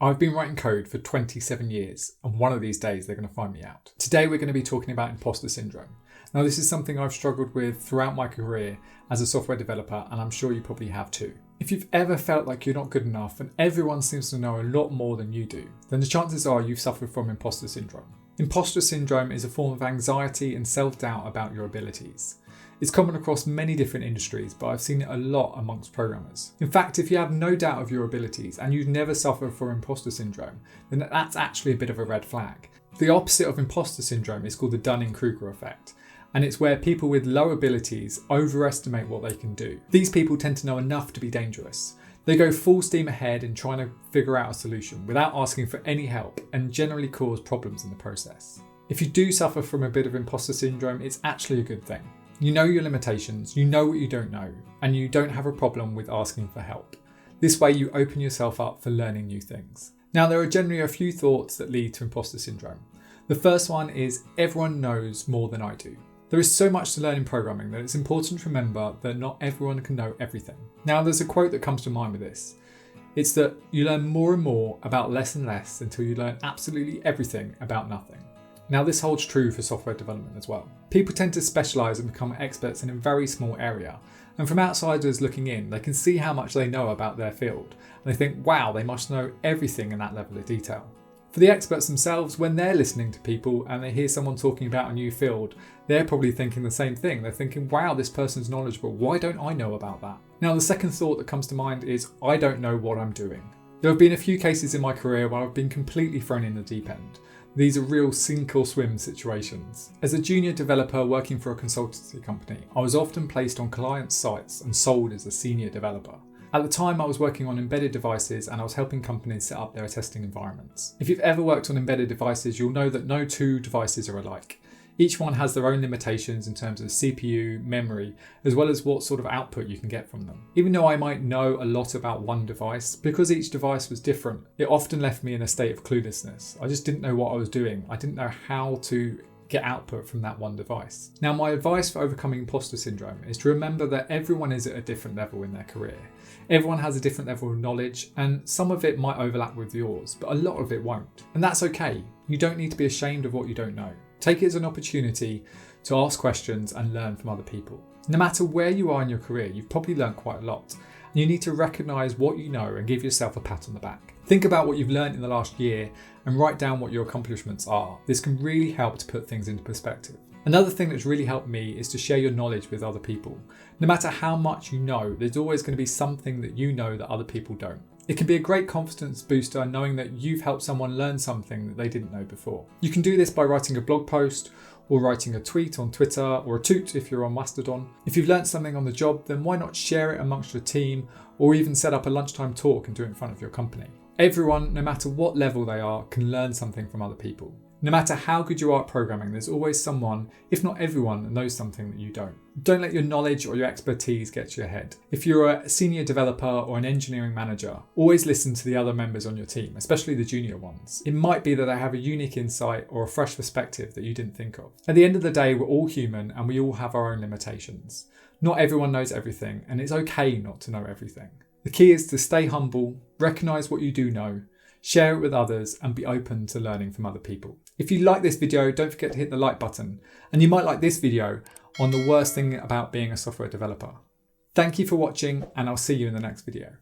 I've been writing code for 27 years, and one of these days they're going to find me out. Today we're going to be talking about imposter syndrome. Now this is something I've struggled with throughout my career as a software developer, and I'm sure you probably have too. If you've ever felt like you're not good enough and everyone seems to know a lot more than you do, then the chances are you've suffered from imposter syndrome. Imposter syndrome is a form of anxiety and self-doubt about your abilities. It's common across many different industries, but I've seen it a lot amongst programmers. In fact, if you have no doubt of your abilities and you've never suffered from imposter syndrome, then that's actually a bit of a red flag. The opposite of imposter syndrome is called the Dunning-Kruger Effect, and it's where people with low abilities overestimate what they can do. These people tend to know enough to be dangerous. They go full steam ahead in trying to figure out a solution without asking for any help and generally cause problems in the process. If you do suffer from a bit of imposter syndrome, it's actually a good thing. You know your limitations, you know what you don't know, and you don't have a problem with asking for help. This way you open yourself up for learning new things. Now there are generally a few thoughts that lead to imposter syndrome. The first one is everyone knows more than I do. There is so much to learn in programming that it's important to remember that not everyone can know everything. Now there's a quote that comes to mind with this. It's that you learn more and more about less and less until you learn absolutely everything about nothing. Now this holds true for software development as well. People tend to specialise and become experts in a very small area, and from outsiders looking in, they can see how much they know about their field, and they think, wow, they must know everything in that level of detail. For the experts themselves, when they're listening to people and they hear someone talking about a new field, they're probably thinking the same thing. They're thinking, wow, this person's knowledgeable. Why don't I know about that? Now the second thought that comes to mind is, I don't know what I'm doing. There have been a few cases in my career where I've been completely thrown in the deep end. These are real sink or swim situations. As a junior developer working for a consultancy company, I was often placed on client sites and sold as a senior developer. At the time I was working on embedded devices and I was helping companies set up their testing environments. If you've ever worked on embedded devices, you'll know that no two devices are alike. Each one has their own limitations in terms of CPU, memory, as well as what sort of output you can get from them. Even though I might know a lot about one device, because each device was different, it often left me in a state of cluelessness. I just didn't know what I was doing. I didn't know how to get output from that one device. Now my advice for overcoming imposter syndrome is to remember that everyone is at a different level in their career. Everyone has a different level of knowledge, and some of it might overlap with yours, but a lot of it won't. And that's okay. You don't need to be ashamed of what you don't know. Take it as an opportunity to ask questions and learn from other people. No matter where you are in your career, you've probably learned quite a lot, and you need to recognise what you know and give yourself a pat on the back. Think about what you've learned in the last year and write down what your accomplishments are. This can really help to put things into perspective. Another thing that's really helped me is to share your knowledge with other people. No matter how much you know, there's always going to be something that you know that other people don't. It can be a great confidence booster knowing that you've helped someone learn something that they didn't know before. You can do this by writing a blog post or writing a tweet on Twitter or a toot if you're on Mastodon. If you've learned something on the job, then why not share it amongst your team or even set up a lunchtime talk and do it in front of your company. Everyone, no matter what level they are, can learn something from other people. No matter how good you are at programming, there's always someone, if not everyone, that knows something that you don't. Don't let your knowledge or your expertise get to your head. If you're a senior developer or an engineering manager, always listen to the other members on your team, especially the junior ones. It might be that they have a unique insight or a fresh perspective that you didn't think of. At the end of the day, we're all human and we all have our own limitations. Not everyone knows everything, and it's okay not to know everything. The key is to stay humble, recognise what you do know, share it with others, and be open to learning from other people. If you like this video, don't forget to hit the like button, and you might like this video on the worst thing about being a software developer. Thank you for watching, and I'll see you in the next video.